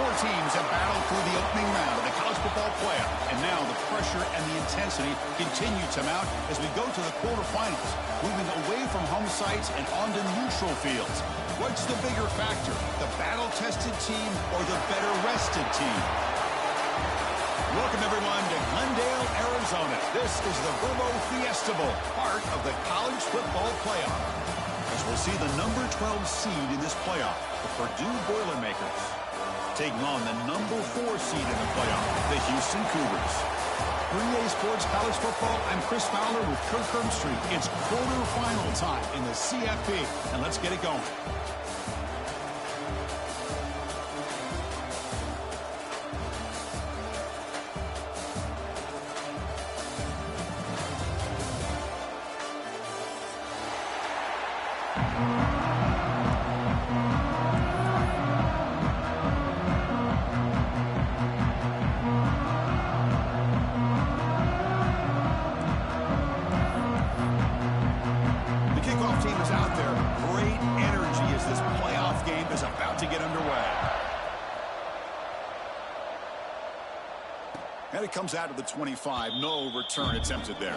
Four teams have battled through the opening round of the college football playoff, and now the pressure and the intensity continue to mount as we go to the quarterfinals, moving away from home sites and onto neutral fields. What's the bigger factor, the battle-tested team or the better-rested team? Welcome, everyone, to Glendale, Arizona. This is the Verbo Fiesta Bowl, part of the college football playoff. As we'll see the number 12 seed in this playoff, the Purdue Boilermakers, taking on the number 4 seed in the playoff, the Houston Cougars. For EA Sports College Football, I'm Chris Fowler with Kirk Herbstreit. It's quarterfinal time in the CFP, and let's get it going. And it comes out of the 25. No return attempted there.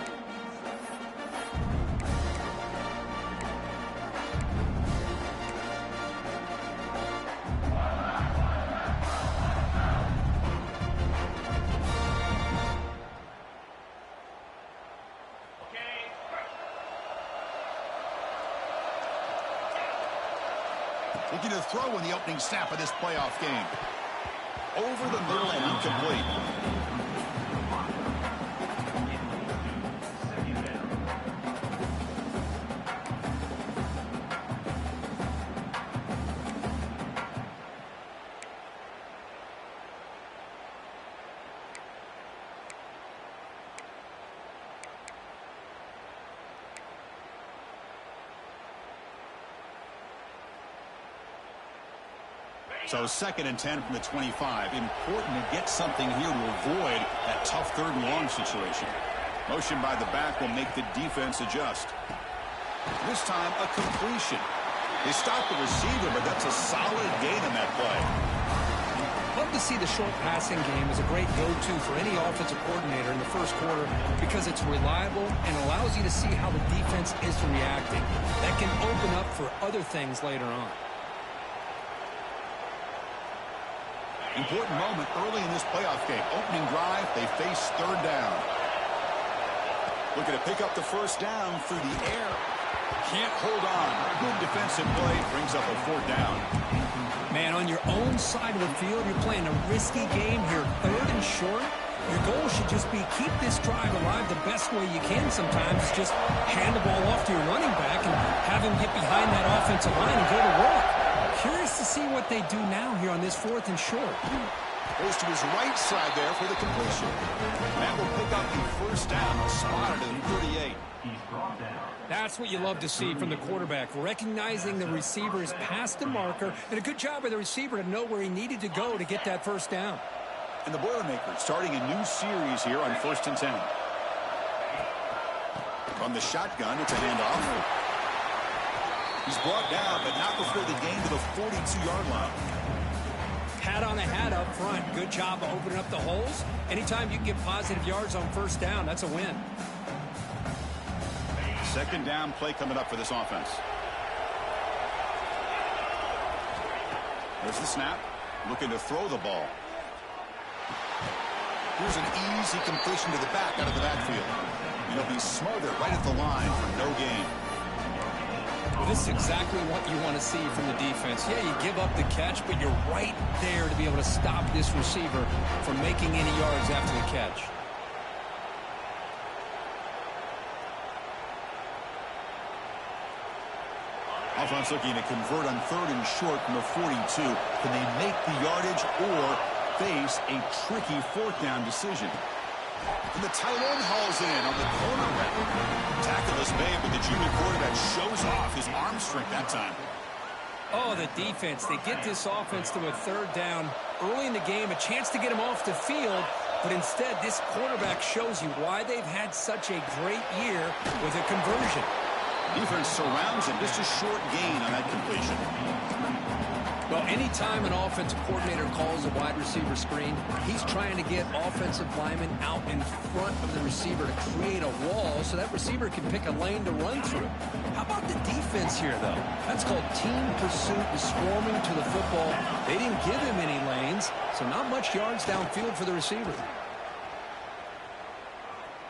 Looking to throw in the opening snap of this playoff game. Over the middle and incomplete. So 2nd and 10 from the 25. Important to get something here to avoid that tough 3rd and long situation. Motion by the back will make the defense adjust. This time, a completion. They stopped the receiver, but that's a solid gain in that play. Love to see the short passing game as a great go-to for any offensive coordinator in the first quarter because it's reliable and allows you to see how the defense is reacting. That can open up for other things later on. Important moment early in this playoff game. Opening drive, they face 3rd down. Looking to pick up the 1st down through the air. Can't hold on. Good defensive play brings up a 4th down. Man, on your own side of the field, you're playing a risky game here. 3rd and short. Your goal should just be keep this drive alive the best way you can sometimes. Just hand the ball off to your running back and have him get behind that offensive line and go to work. Curious to see what they do now here on this 4th and short. Goes to his right side there for the completion. That will pick up the 1st down, spotted at the 38. That's what you love to see from the quarterback, recognizing the receiver is past the marker, and a good job by the receiver to know where he needed to go to get that 1st down. And the Boilermakers starting a new series here on 1st and 10. From the shotgun, it's a handoff. He's brought down, but not before the gain to the 42-yard line. Hat on a hat up front. Good job of opening up the holes. Anytime you can get positive yards on 1st down, that's a win. 2nd down play coming up for this offense. There's the snap. Looking to throw the ball. Here's an easy completion to the back out of the backfield. And he'll be smothered right at the line for no gain. Well, this is exactly what you want to see from the defense. Yeah, you give up the catch, but you're right there to be able to stop this receiver from making any yards after the catch. Offense looking to convert on 3rd and short from the 42. Can they make the yardage or face a tricky 4th down decision? And the tight end hauls in on the cornerback. Tackle is made, but the junior quarterback shows off his arm strength that time. Oh, the defense. They get this offense to a 3rd down early in the game, a chance to get him off the field, but instead this quarterback shows you why they've had such a great year with a conversion. Defense surrounds him. Just a short gain on that completion. Well, anytime an offensive coordinator calls a wide receiver screen, he's trying to get offensive linemen out in front of the receiver to create a wall so that receiver can pick a lane to run through. How about the defense here, though? That's called team pursuit and swarming to the football. They didn't give him any lanes, so not much yards downfield for the receiver.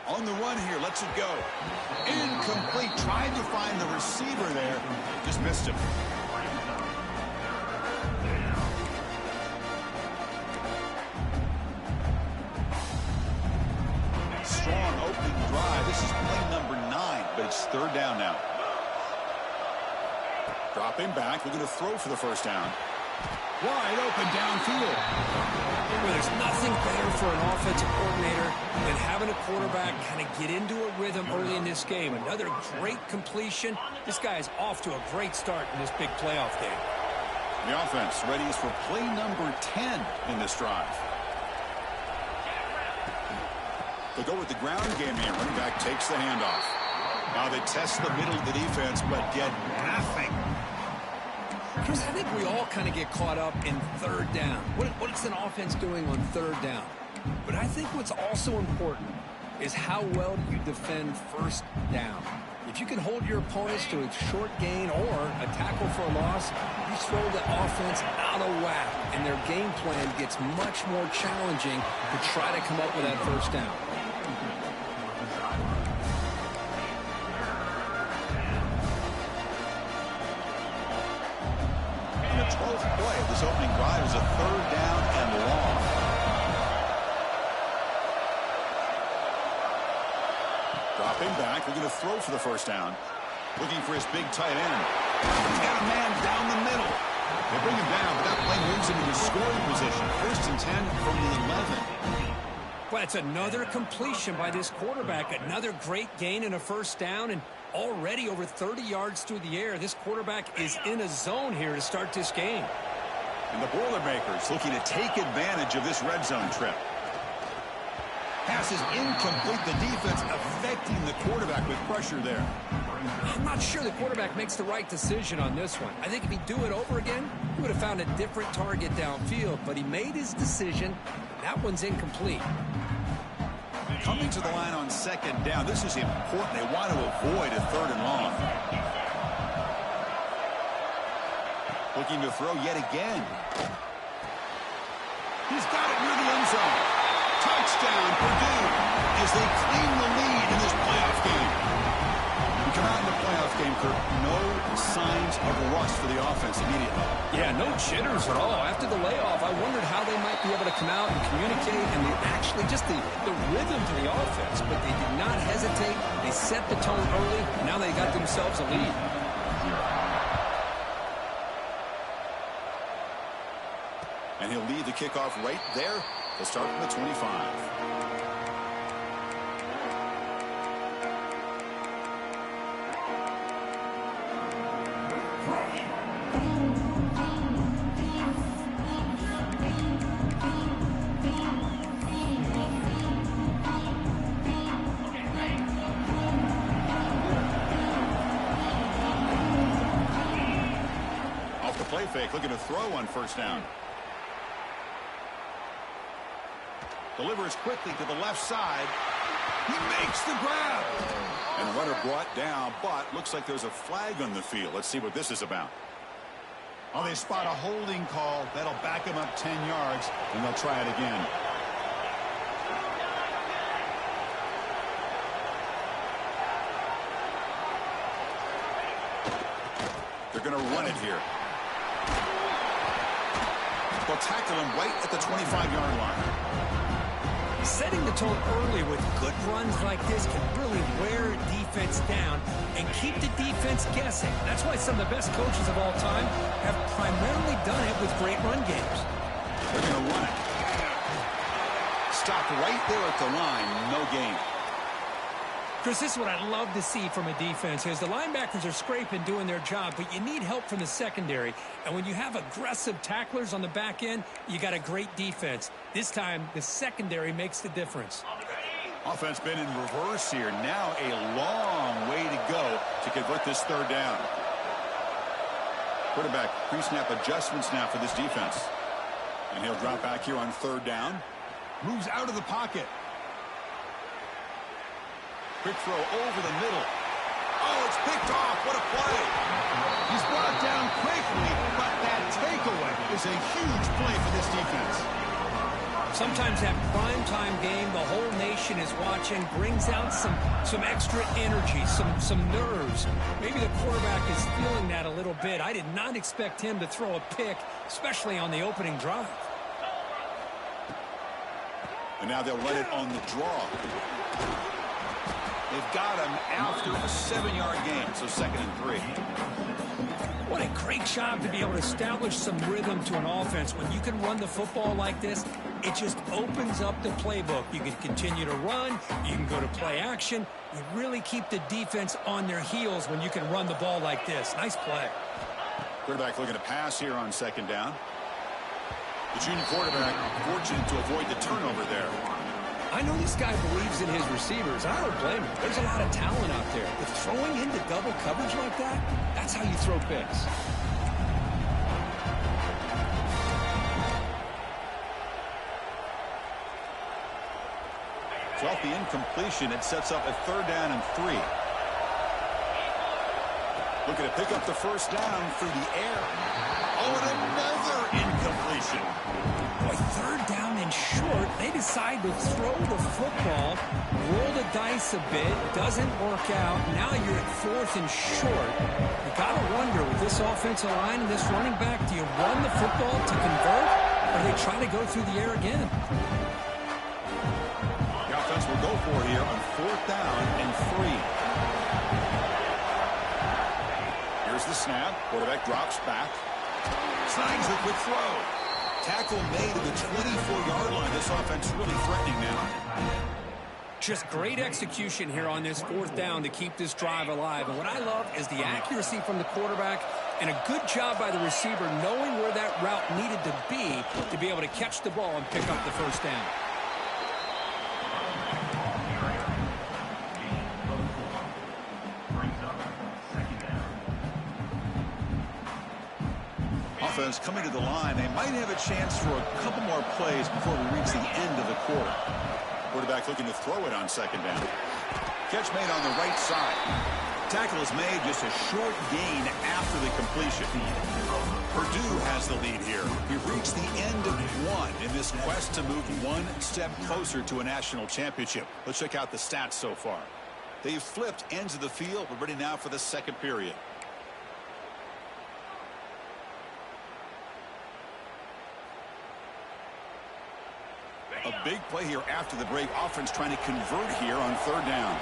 On the run here, lets it go. Incomplete. Tried to find the receiver there. Just missed him. Strong opening drive. This is play number 9, but it's third down now. Dropping back. We're going to throw for the first down. Wide open downfield. Well, there's nothing better for an offensive coordinator than having a quarterback kind of get into a rhythm early in this game. Another great completion. This guy is off to a great start in this big playoff game. The offense ready for play number 10 in this drive. They go with the ground game here. Running back takes the handoff. Now they test the middle of the defense, but get nothing. Chris, I think we all kind of get caught up in third down. What's an offense doing on third down? But I think what's also important is how well you defend first down. If you can hold your opponents to a short gain or a tackle for a loss, you throw the offense out of whack, and their game plan gets much more challenging to try to come up with that first down. The 12th play of this opening drive is a third down and long. Dropping back. We're going to throw for the first down. Looking for his big tight end. He's got a man down the middle. They bring him down, but that play moves him into scoring position. First and 10 from the 11. Well, it's another completion by this quarterback. Another great gain and a first down, and already over 30 yards through the air. This quarterback is in a zone here to start this game. And the Boilermakers looking to take advantage of this red zone trip. Pass is incomplete. The defense affecting the quarterback with pressure there. I'm not sure the quarterback makes the right decision on this one. I think if he'd do it over again, he would have found a different target downfield, but he made his decision. That one's incomplete. Coming to the line on second down. This is important. They want to avoid a third and long. Looking to throw yet again. He's got it near the end zone. Touchdown, Purdue, as they claim the lead in this playoff game. We come out in the playoff game, Kirk. No signs of rust for the offense immediately. Yeah, no jitters at all. After the layoff, I wondered how they might be able to come out and communicate and actually just the rhythm to the offense. But they did not hesitate. They set the tone early. Now they got themselves a lead. And he'll lead the kickoff right there. They'll start from the 25. Off the play fake, looking to throw on first down. Delivers quickly to the left side. He makes the grab. And the runner brought down, but looks like there's a flag on the field. Let's see what this is about. Oh, they spot a holding call. That'll back him up 10 yards, and they'll try it again. They're going to run it here. They'll tackle him right at the 25-yard line. Setting the tone early with good runs like this can really wear a defense down and keep the defense guessing. That's why some of the best coaches of all time have primarily done it with great run games. They're going to run it. Stopped right there at the line. No gain. Chris, this is what I love to see from a defense is the linebackers are scraping, doing their job, but you need help from the secondary. And when you have aggressive tacklers on the back end, you got a great defense. This time, the secondary makes the difference. Offense been in reverse here. Now a long way to go to convert this third down. Quarterback pre-snap adjustments now for this defense. And he'll drop back here on third down. Moves out of the pocket. Quick throw over the middle. Oh, it's picked off. What a play. He's brought down quickly, but that takeaway is a huge play for this defense. Sometimes that primetime game, the whole nation is watching, brings out some extra energy, some nerves. Maybe the quarterback is feeling that a little bit. I did not expect him to throw a pick, especially on the opening drive. And now they'll run it on the draw. They've got him after a 7-yard gain, so 2nd and 3. What a great job to be able to establish some rhythm to an offense. When you can run the football like this, it just opens up the playbook. You can continue to run. You can go to play action. You really keep the defense on their heels when you can run the ball like this. Nice play. Quarterback looking to pass here on 2nd down. The junior quarterback fortunate to avoid the turnover there. I know this guy believes in his receivers. I don't blame him. There's a lot of talent out there. But throwing into double coverage like that, that's how you throw picks. So off the incompletion, it sets up a 3rd down and 3. Looking to pick up the 1st down through the air. Oh, and another incompletion. Boy, 3rd down and short. They decide to throw the football, roll the dice a bit, doesn't work out. Now you're at 4th and short. You got to wonder, with this offensive line and this running back, do you run the football to convert, or do they try to go through the air again? The offense will go for here on 4th down and 3. Here's the snap. Quarterback drops back. Snags the quick throw. Tackle made at the 24-yard line. This offense really threatening now. Just great execution here on this 4th down to keep this drive alive. And what I love is the accuracy from the quarterback and a good job by the receiver knowing where that route needed to be able to catch the ball and pick up the 1st down. Offense coming to the line. They might have a chance for a couple more plays before we reach the end of the quarter. Quarterback looking to throw it on 2nd down. Catch made on the right side. Tackle is made, just a short gain after the completion. Purdue has the lead here. We've reached the end of one in this quest to move one step closer to a national championship. Let's check out the stats so far. They've flipped ends of the field. We're ready now for the 2nd period. A big play here after the break. Offense trying to convert here on 3rd down.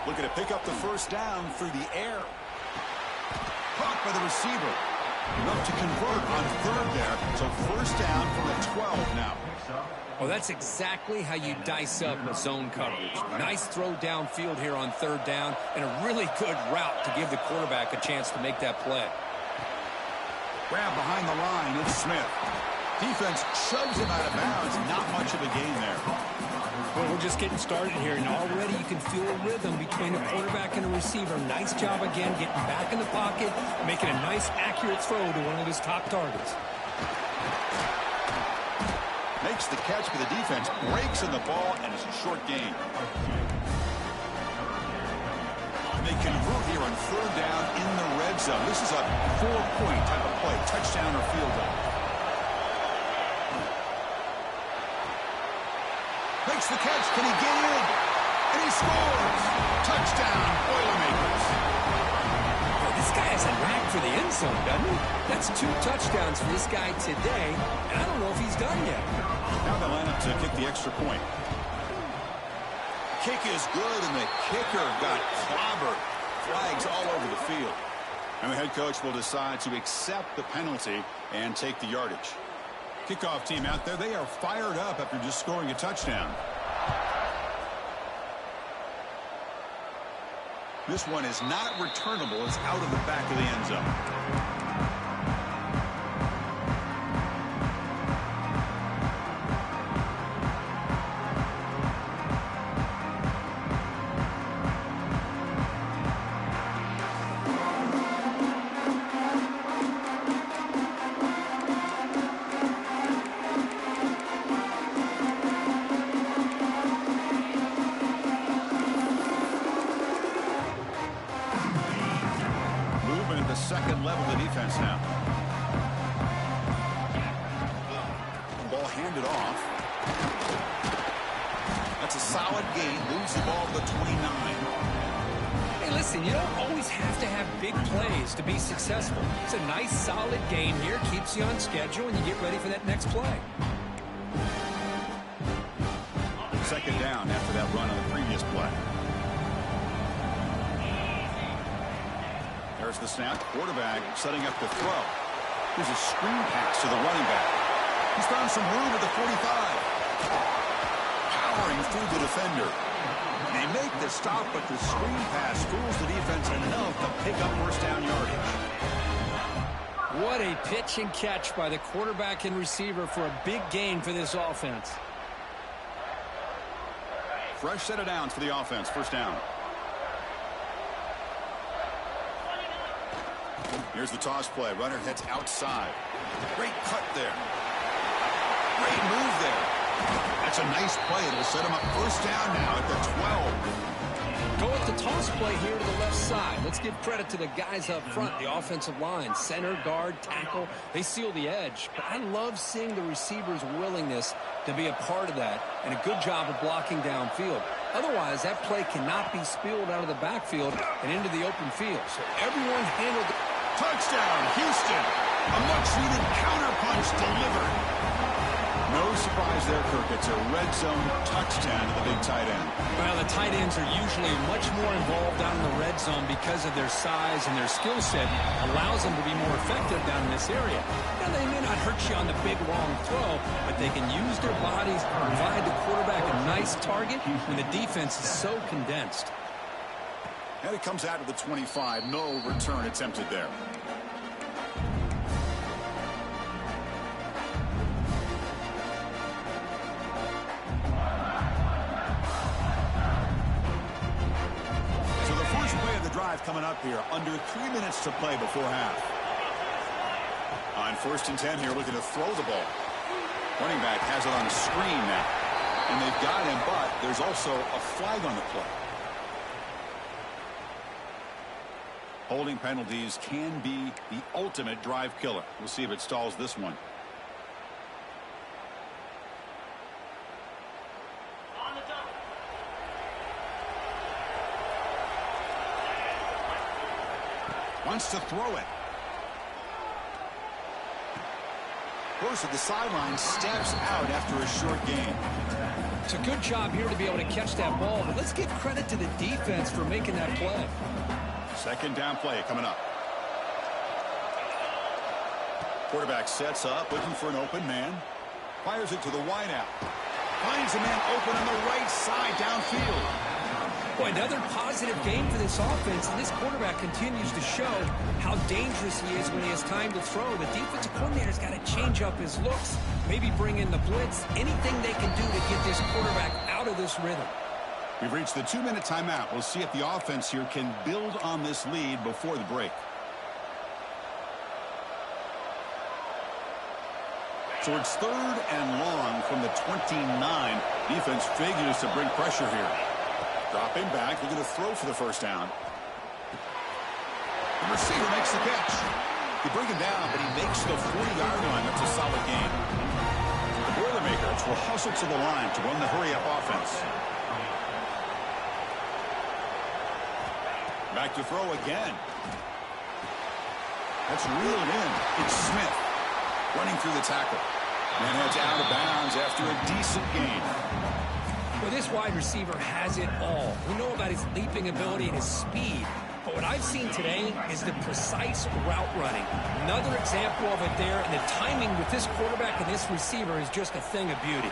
Looking to pick up the 1st down through the air. Caught by the receiver. Enough to convert on 3rd there. So 1st down from the 12 now. Well, that's exactly how you dice up a zone coverage. Nice throw downfield here on 3rd down and a really good route to give the quarterback a chance to make that play. Grab behind the line. It's Smith. Defense shoves him out of bounds. Not much of a gain there. Well, we're just getting started here, and already you can feel a rhythm between a quarterback and a receiver. Nice job again getting back in the pocket, making a nice, accurate throw to one of his top targets. Makes the catch for the defense, breaks in the ball, and it's a short gain. And they convert here on 3rd down in the red zone. This is a 4-point type of play, touchdown or field goal. Makes the catch. Can he get in? And he scores. Touchdown, Boilermakers. Well, this guy has a knack for the end zone, doesn't he? That's 2 touchdowns for this guy today, and I don't know if he's done yet. Now they line up to kick the extra point. Kick is good, and the kicker got clobbered. Flags all over the field. And the head coach will decide to accept the penalty and take the yardage. Kickoff team out there, they are fired up after just scoring a touchdown. This one is not returnable. It's out of the back of the end zone. ball handed off. That's a solid gain. Moves the ball to the 29. Hey, listen, you don't always have to have big plays to be successful. It's a nice, solid game here. Keeps you on schedule, and you get ready for that next play. Second down after that run on the previous play. There's the snap. Quarterback setting up the throw. Here's a screen pass to the running back. He's found some room at the 45. Powering through the defender. They make the stop, but the screen pass fools the defense enough to pick up first down yardage. What a pitch and catch by the quarterback and receiver for a big gain for this offense. Fresh set of downs for the offense. First down. Here's the toss play. Runner heads outside. Great cut there. Great move there. That's a nice play. It'll set him up first down now at the 12. Go with the toss play here to the left side. Let's give credit to the guys up front, the offensive line, center, guard, tackle. They seal the edge. But I love seeing the receiver's willingness to be a part of that, and a good job of blocking downfield. Otherwise, that play cannot be spilled out of the backfield and into the open field. So everyone handled it. Touchdown, Houston. A much-needed counterpunch delivered. No surprise there, Kirk. It's a red zone touchdown to the big tight end. Well, the tight ends are usually much more involved down in the red zone because of their size and their skill set allows them to be more effective down in this area. Now, they may not hurt you on the big, long throw, but they can use their bodies to provide the quarterback a nice target when the defense is so condensed. And it comes out of the 25. No return attempted there. So the first play of the drive coming up here. Under 3 minutes to play before half. On 1st and 10 here, looking to throw the ball. Running back has it on a screen now. And they've got him, but there's also a flag on the play. Holding penalties can be the ultimate drive killer. We'll see if it stalls this one. Wants to throw it. Goes to the sideline, steps out after a short gain. It's a good job here to be able to catch that ball, but let's give credit to the defense for making that play. Second down play coming up. Quarterback sets up, looking for an open man. Fires it to the wideout. Finds a man open on the right side downfield. Boy, another positive game for this offense, and this quarterback continues to show how dangerous he is when he has time to throw. The defensive coordinator's got to change up his looks, maybe bring in the blitz, anything they can do to get this quarterback out of this rhythm. We've reached the 2-minute timeout. We'll see if the offense here can build on this lead before the break. So it's 3rd and long from the 29. Defense figures to bring pressure here. Dropping back, looking to throw for the first down. The receiver makes the catch. You bring him down, but he makes the 40-yard line. That's a solid gain. The Boilermakers will hustle to the line to run the hurry-up offense. Back to throw again. That's reeled in. It's Smith running through the tackle. And heads out of bounds after a decent gain. Well, this wide receiver has it all. We know about his leaping ability and his speed. But what I've seen today is the precise route running. Another example of it there, and the timing with this quarterback and this receiver is just a thing of beauty.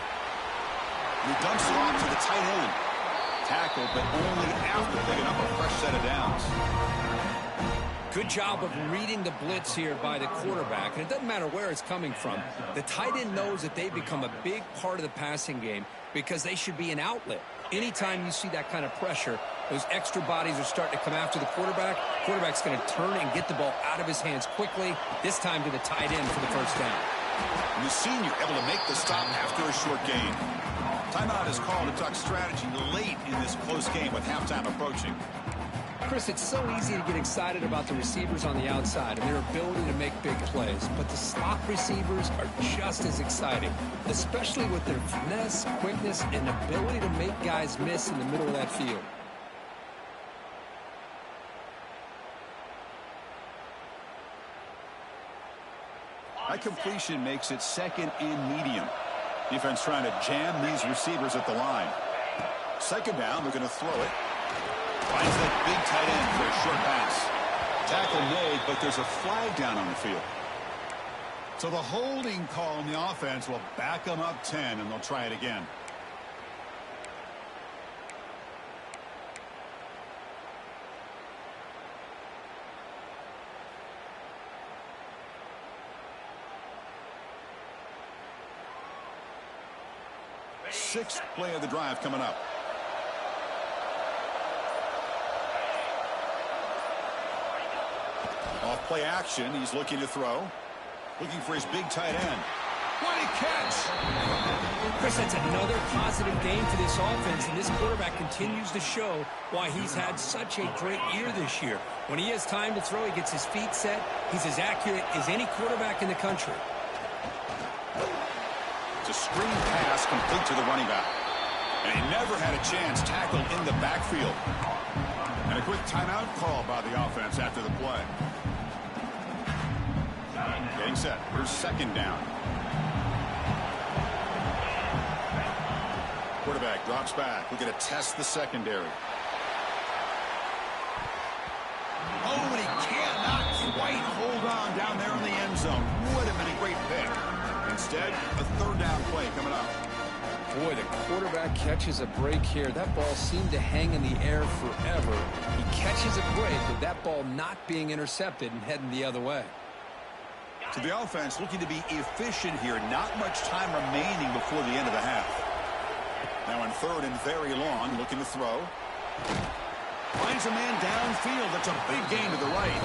He dumps it off to the tight end. Tackled, but only after picking up a fresh set of downs. Good job of reading the blitz here by the quarterback. And it doesn't matter where it's coming from. The tight end knows that they become a big part of the passing game because they should be an outlet. Anytime you see that kind of pressure, those extra bodies are starting to come after the quarterback. Quarterback's going to turn and get the ball out of his hands quickly, this time to the tight end for the first down. And the senior able to make the stop after a short gain. Timeout is called to talk strategy late in this close game with halftime approaching. Chris, it's so easy to get excited about the receivers on the outside and their ability to make big plays, but the slot receivers are just as exciting, especially with their finesse, quickness, and ability to make guys miss in the middle of that field. That completion makes it second and medium. Defense trying to jam these receivers at the line. Second down, they're going to throw it. Finds that big tight end for a short pass. Tackle made, but there's a flag down on the field. So the holding call in the offense will back them up 10, and they'll try it again. Sixth play of the drive coming up. Off play action, he's looking to throw. Looking for his big tight end. What a catch! Chris, that's another positive game for this offense, and this quarterback continues to show why he's had such a great year this year. When he has time to throw, he gets his feet set. He's as accurate as any quarterback in the country. It's a screen pass complete to the running back. And he never had a chance tackled in the backfield. And a quick timeout call by the offense after the play. Getting set. Here's second down. Quarterback drops back. We're going to test the secondary. Oh, and he cannot quite hold on down there in the end zone. Would have been a great pick. Instead, a third down play coming up. Boy, the quarterback catches a break here. That ball seemed to hang in the air forever. He catches a break with that ball not being intercepted and heading the other way. So the offense looking to be efficient here. Not much time remaining before the end of the half. Now in third and very long, looking to throw. Finds a man downfield. That's a big gain to the right.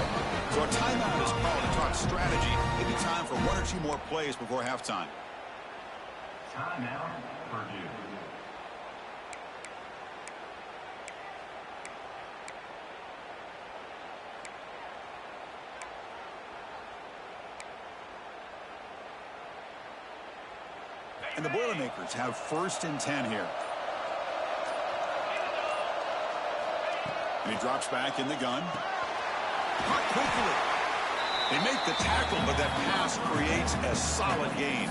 So a timeout is called to talk strategy. Maybe time for one or two more plays before halftime. Timeout, Purdue. And the Boilermakers have first and 10 here. And he drops back in the gun. Caught quickly. They make the tackle, but that pass creates a solid gain.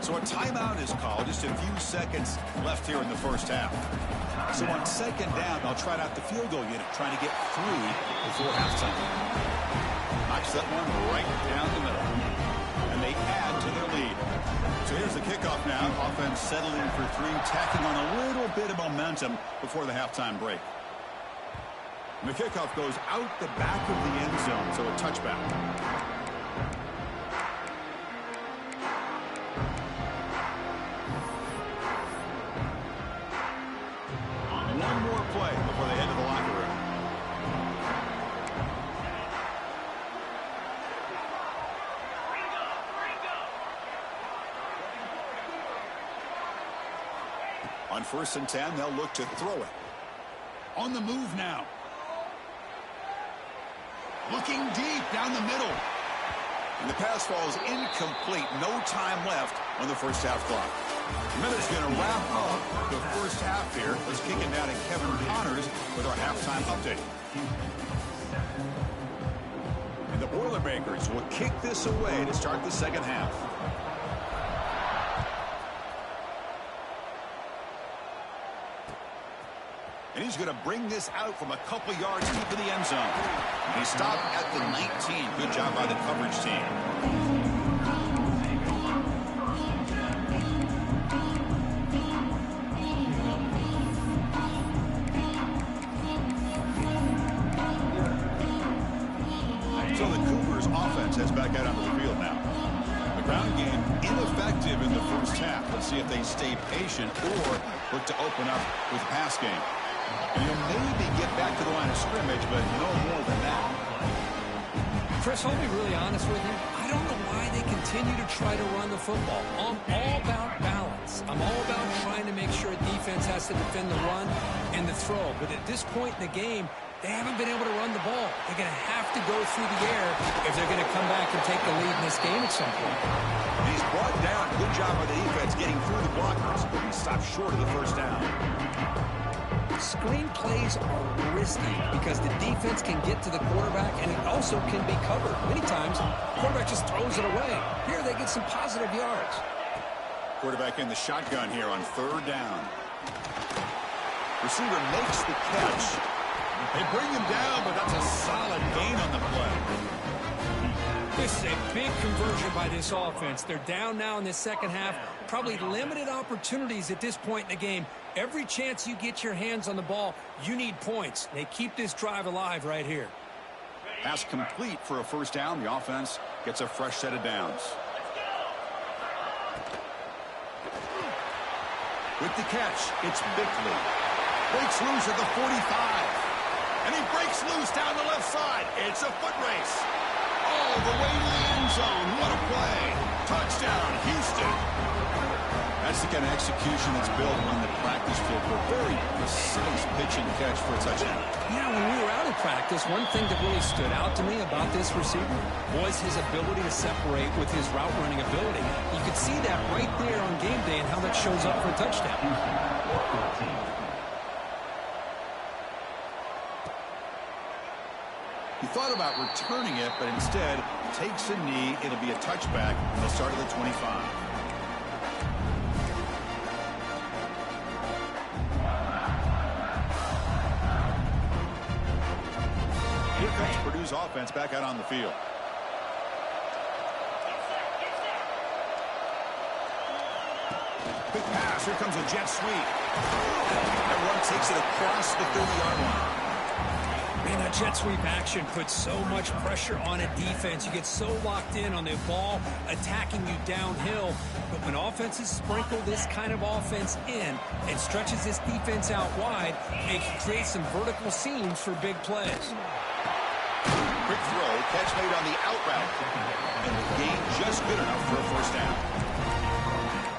So a timeout is called. Just a few seconds left here in the first half. So on second down, they'll try out the field goal unit, trying to get through before halftime. Knocks that one right down the middle. And they add to their lead. So here's the kickoff now. Offense settling for three, tacking on a little bit of momentum before the halftime break. And the kickoff goes out the back of the end zone, so a touchback. One more play before they head to the locker room. On first and 10, they'll look to throw it. On the move now. Looking deep down the middle. And the pass falls incomplete. No time left on the first half clock. The minute's going to wrap up the first half here. Let's kick it down to Kevin Connors with our halftime update. And the Boilermakers will kick this away to start the second half. And he's going to bring this out from a couple yards deep in the end zone. He stopped at the 19. Good job by the coverage team. So the Cougars offense heads back out onto the field now. The ground game ineffective in the first half. Let's see if they stay patient or look to open up with the pass game. And you'll maybe get back to the line of scrimmage, but no more than that. Chris, I'll be really honest with you. I don't know why they continue to try to run the football. I'm all about balance. I'm all about trying to make sure defense has to defend the run and the throw. But at this point in the game, they haven't been able to run the ball. They're going to have to go through the air if they're going to come back and take the lead in this game at some point. He's brought down. Good job by the defense getting through the blockers. He stopped short of the first down. Screen plays are risky because the defense can get to the quarterback, and it also can be covered. Many times, the quarterback just throws it away. Here, they get some positive yards. Quarterback in the shotgun here on third down. Receiver makes the catch. They bring him down, but that's a solid gain on the play. This is a big conversion by this offense. They're down now in the second half. Probably limited opportunities at this point in the game. Every chance you get your hands on the ball, you need points. They keep this drive alive right here. Pass complete for a first down. The offense gets a fresh set of downs. With the catch, it's Bickley. Breaks loose at the 45. And he breaks loose down the left side. It's a foot race. All the way to the end zone. What a play. Touchdown, Houston. That's the kind of execution that's built on the practice field for a very precise pitch and catch for a touchdown. Yeah, when we were out of practice, one thing that really stood out to me about this receiver was his ability to separate with his route running ability. You could see that right there on game day and how that shows up for a touchdown. He thought about returning it, but instead takes a knee. It'll be a touchback. They'll start at the 25. Here comes Purdue's offense back out on the field. Quick pass. Here comes a jet sweep. Everyone takes it across the 30-yard line. Man, that jet sweep action puts so much pressure on a defense. You get so locked in on the ball attacking you downhill. But when offenses sprinkle this kind of offense in and stretches this defense out wide, it can create some vertical seams for big plays. Quick throw, catch made on the out route. And the gain just good enough for a first down.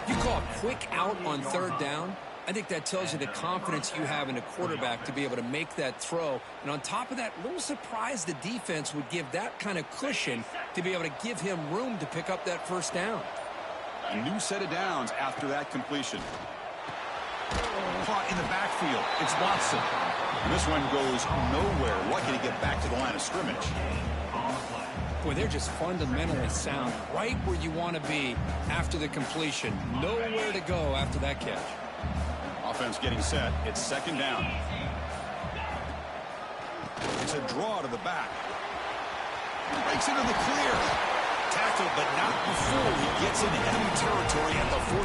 You call a quick out on third down. I think that tells you the confidence you have in a quarterback to be able to make that throw. And on top of that, a little surprised the defense would give that kind of cushion to be able to give him room to pick up that first down. A new set of downs after that completion. Caught in the backfield. It's Watson. And this one goes nowhere. Lucky to get back to the line of scrimmage. Boy, they're just fundamentally sound right where you want to be after the completion. Nowhere to go after that catch. Offense getting set. It's second down. It's a draw to the back. Breaks into the clear. Tackled, but not before he gets into enemy territory at the 45.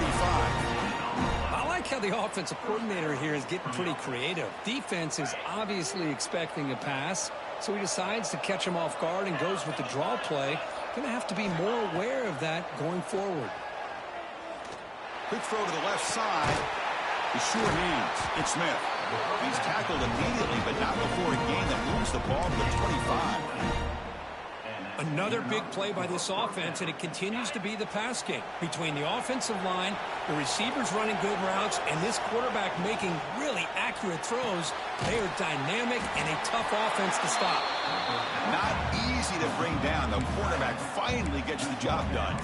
I like how the offensive coordinator here is getting pretty creative. Defense is obviously expecting a pass, so he decides to catch him off guard and goes with the draw play. Going to have to be more aware of that going forward. Quick throw to the left side. The sure hands. It's Smith. He's tackled immediately, but not before a gain that moves the ball to the 25. Another big play by this offense, and it continues to be the pass game. Between the offensive line, the receivers running good routes, and this quarterback making really accurate throws, they are dynamic and a tough offense to stop. Not easy to bring down. The quarterback finally gets the job done.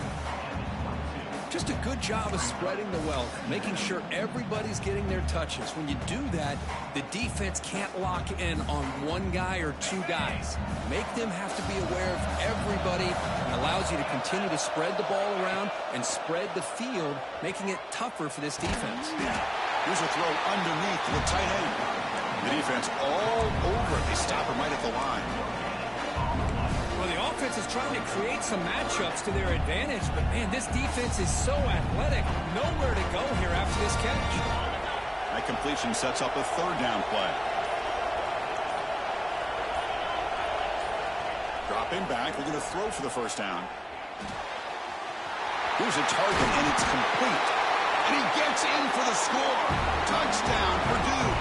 Just a good job of spreading the wealth, making sure everybody's getting their touches. When you do that, the defense can't lock in on one guy or two guys. Make them have to be aware of everybody, and allows you to continue to spread the ball around and spread the field, making it tougher for this defense. Here's a throw underneath to the tight end. The defense all over it. They stop him right at the line. Well, the offense is trying to create some matchups to their advantage, but, man, this defense is so athletic. Nowhere to go here after this catch. That completion sets up a third down play. Dropping back. We're going to throw for the first down. Here's a target, and it's complete. And he gets in for the score. Touchdown, Purdue.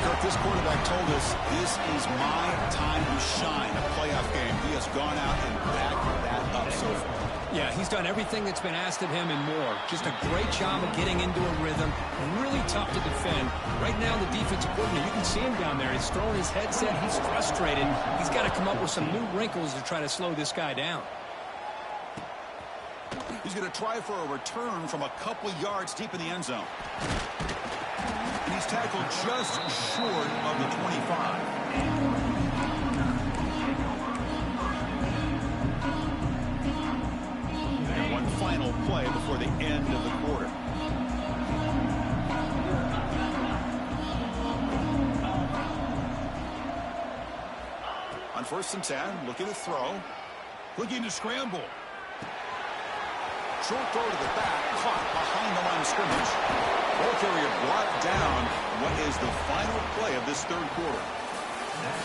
Kirk, this quarterback told us this is my time to shine, a playoff game. He has gone out and backed that up so far. Yeah, he's done everything that's been asked of him and more. Just a great job of getting into a rhythm. Really tough to defend. Right now, the defensive coordinator, you can see him down there. He's throwing his headset. He's frustrated. He's got to come up with some new wrinkles to try to slow this guy down. He's going to try for a return from a couple yards deep in the end zone. And he's tackled just short of the 25. Final play before the end of the quarter. On 1st and 10, looking to throw. Looking to scramble. Short throw to the back, caught behind the line of scrimmage. Ball carrier brought down. What is the final play of this third quarter?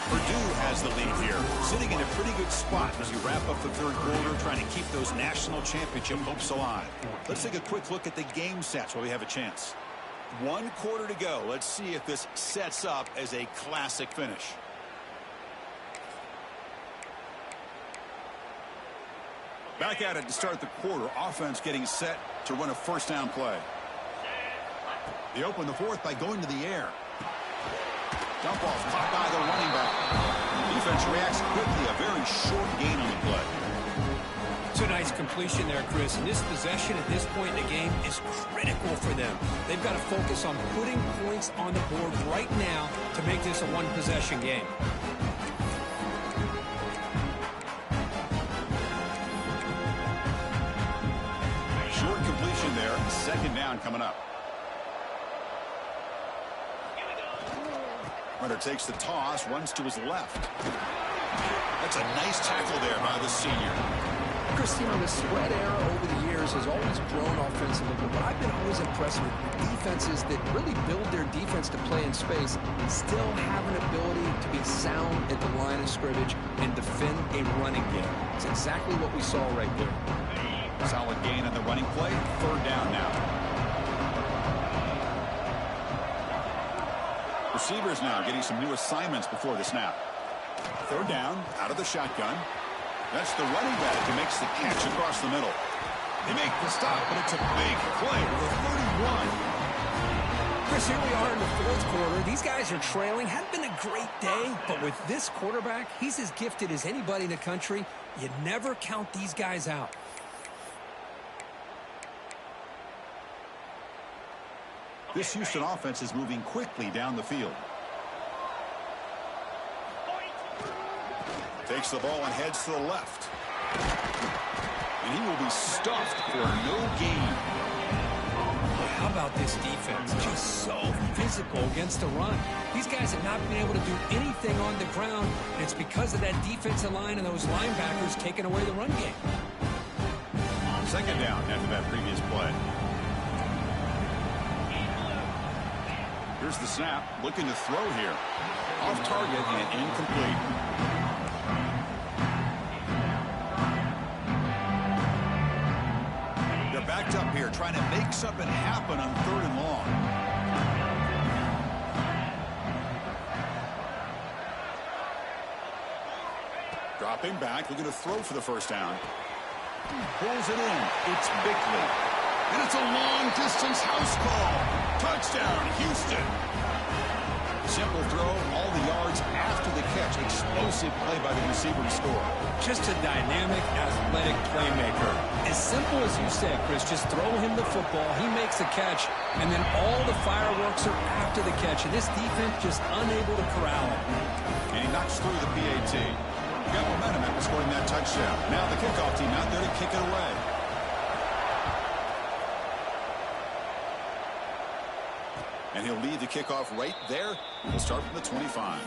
Purdue has the lead here, sitting in a pretty good spot as you wrap up the third quarter, trying to keep those national championship hopes alive. Let's take a quick look at the game sets while we have a chance. 1 quarter to go. Let's see if this sets up as a classic finish. Back at it to start the quarter. Offense getting set to run a first down play. They open the fourth by going to the air. Dump off caught by the running back. Defense reacts quickly. A very short gain on the play. It's a nice completion there, Chris. And this possession at this point in the game is critical for them. They've got to focus on putting points on the board right now to make this a one-possession game. Short completion there. 2nd down coming up. Runner takes the toss, runs to his left. That's a nice tackle there by the senior. Chris, you know, the spread era over the years has always grown offensively, but I've been always impressed with defenses that really build their defense to play in space and still have an ability to be sound at the line of scrimmage and defend a running game. It's exactly what we saw right there. Solid gain on the running play. 3rd down now. Receivers now getting some new assignments before the snap. 3rd down, out of the shotgun. That's the running back who makes the catch across the middle. They make the stop, but it's a big play to the 31. Chris, here we are in the 4th quarter. These guys are trailing. Hadn't been a great day, but with this quarterback, he's as gifted as anybody in the country. You never count these guys out. This Houston offense is moving quickly down the field. Takes the ball and heads to the left. And he will be stuffed for no gain. How about this defense? Just so physical against the run. These guys have not been able to do anything on the ground, and it's because of that defensive line and those linebackers taking away the run game. 2nd down after that previous play. Here's the snap, looking to throw here. Off target and incomplete. They're backed up here, trying to make something happen on 3rd and long. Dropping back, looking to throw for the 1st down. Pulls it in. It's Bickley. And it's a long-distance house call. Touchdown, Houston. Simple throw, all the yards after the catch. Explosive play by the receiver to score. Just a dynamic, athletic playmaker. As simple as you said, Chris, just throw him the football. He makes the catch, and then all the fireworks are after the catch. And this defense just unable to corral it. And he knocks through the PAT. Got momentum after scoring that touchdown. Now the kickoff team out there to kick it away. And he'll lead the kickoff right there. He'll start from the 25.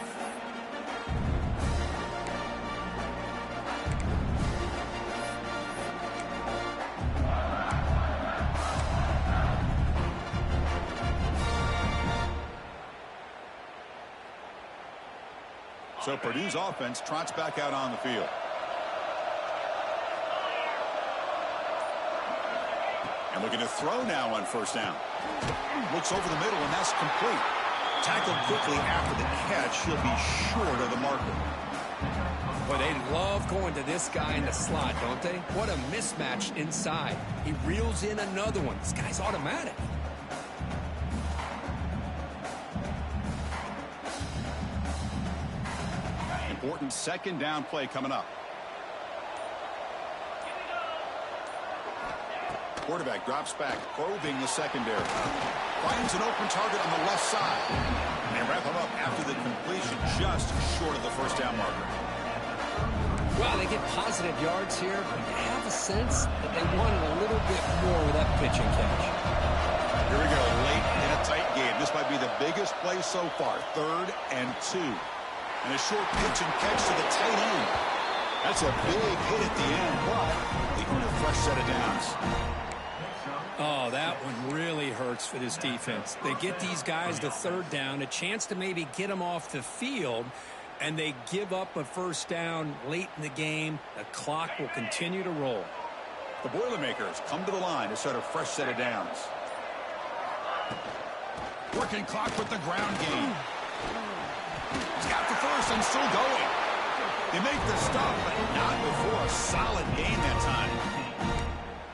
So Purdue's offense trots back out on the field. And looking to throw now on 1st down. Looks over the middle, and that's complete. Tackled quickly after the catch. He'll be short of the marker. Boy, they love going to this guy in the slot, don't they? What a mismatch inside. He reels in another one. This guy's automatic. Important second down play coming up. Quarterback drops back, probing the secondary. Finds an open target on the left side. And they wrap him up after the completion, just short of the first down marker. Well, they get positive yards here, but I have a sense that they wanted a little bit more with that pitch and catch. Here we go, late in a tight game. This might be the biggest play so far, 3rd and 2. And a short pitch and catch to the tight end. That's a big hit at the end, but they earn a fresh set of downs. Oh, that one really hurts for this defense. They get these guys to 3rd down, a chance to maybe get them off the field, and they give up a first down late in the game. The clock will continue to roll. The Boilermakers come to the line to start a fresh set of downs. Working clock with the ground game. He's got the first and still going. They make the stop, but not before a solid gain that time.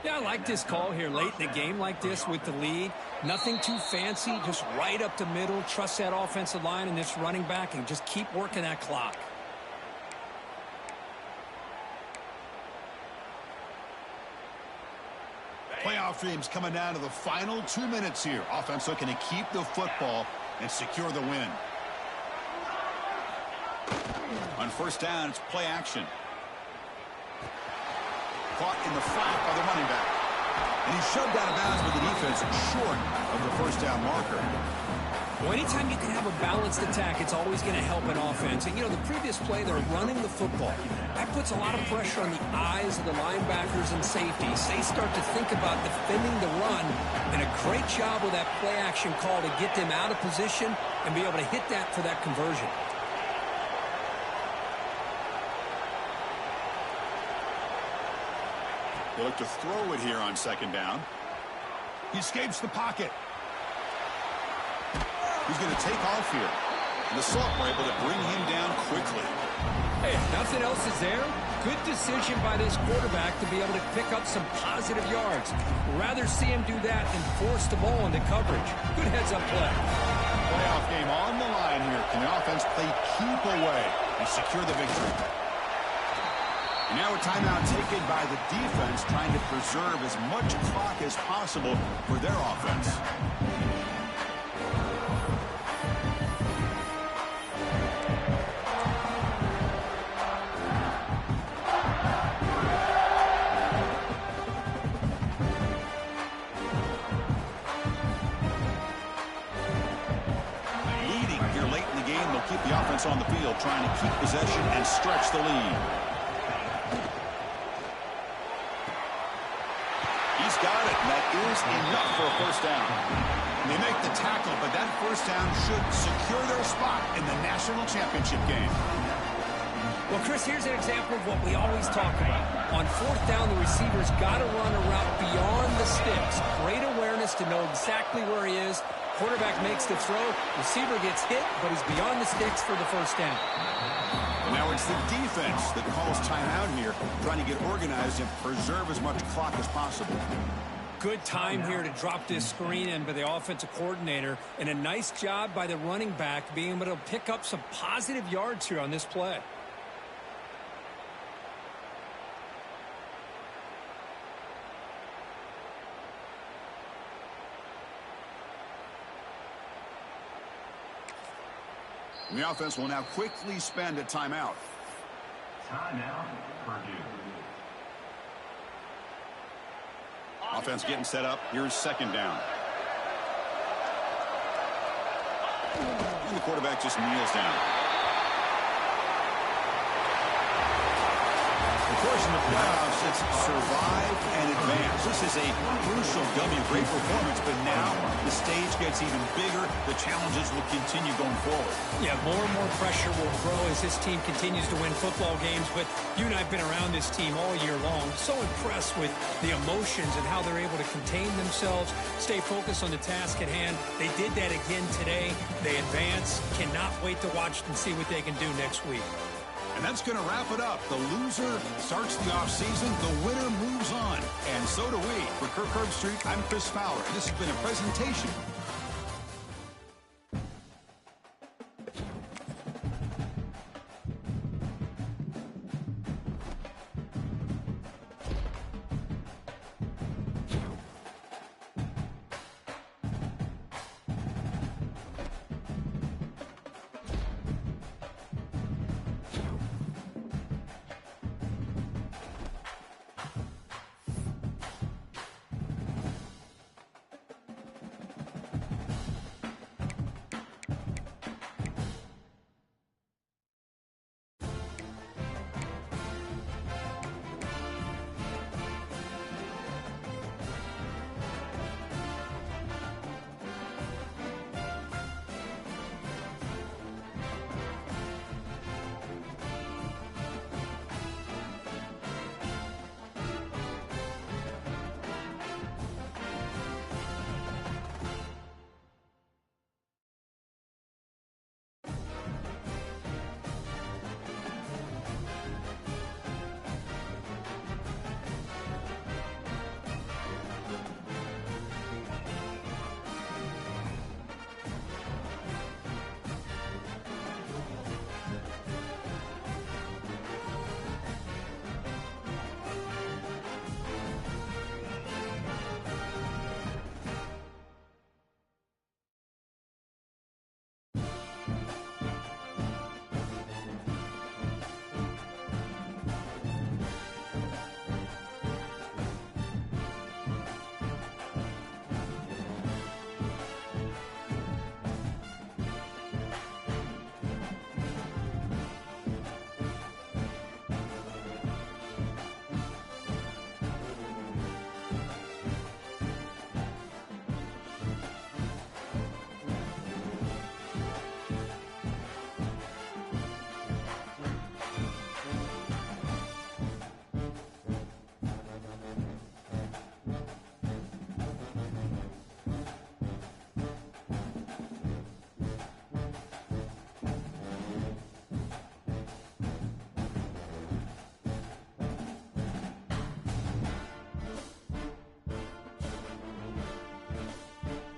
Yeah, I like this call here late in the game like this with the lead. Nothing too fancy, just right up the middle. Trust that offensive line and this running back and just keep working that clock. Playoff dreams coming down to the final 2 minutes here. Offense looking to keep the football and secure the win. On first down, it's play action. Caught in the flat by the running back. And he's shoved out of bounds with the defense short of the first down marker. Well, anytime you can have a balanced attack, it's always going to help an offense. And, you know, the previous play, they're running the football. That puts a lot of pressure on the eyes of the linebackers and safeties. They start to think about defending the run. And a great job with that play action call to get them out of position and be able to hit that for that conversion. They look to throw it here on second down. He escapes the pocket. He's going to take off here. And the Salt were able to bring him down quickly. Hey, if nothing else is there, good decision by this quarterback to be able to pick up some positive yards. Rather see him do that than force the ball into coverage. Good heads-up play. Playoff game on the line here. Can the offense play keep away and secure the victory? And now a timeout taken by the defense, trying to preserve as much clock as possible for their offense. Leading here late in the game, they'll keep the offense on the field, trying to keep possession and stretch the lead. He's got it, and that is enough for a first down. And they make the tackle, but that first down should secure their spot in the national championship game. Well, Chris, here's an example of what we always talk about. On fourth down, the receiver's got to run a route beyond the sticks. Great awareness to know exactly where he is. Quarterback makes the throw. Receiver gets hit, but he's beyond the sticks for the first down. And now it's the defense that calls timeout here, trying to get organized and preserve as much clock as possible. Good time here to drop this screen in by the offensive coordinator, and a nice job by the running back being able to pick up some positive yards here on this play. And the offense will now quickly spend a timeout. Timeout, Purdue. Offense getting set up. Here's second down. And the quarterback just kneels down. Of course, in the playoffs, it's survive and advance. This is a crucial W. Great performance, but now the stage gets even bigger. The challenges will continue going forward. Yeah, more and more pressure will grow as this team continues to win football games, but you and I have been around this team all year long. So impressed with the emotions and how they're able to contain themselves, stay focused on the task at hand. They did that again today. They advance. Cannot wait to watch and see what they can do next week. And that's going to wrap it up. The loser starts the offseason. The winner moves on. And so do we. For Kirk Herbstreit, I'm Chris Fowler. This has been a presentation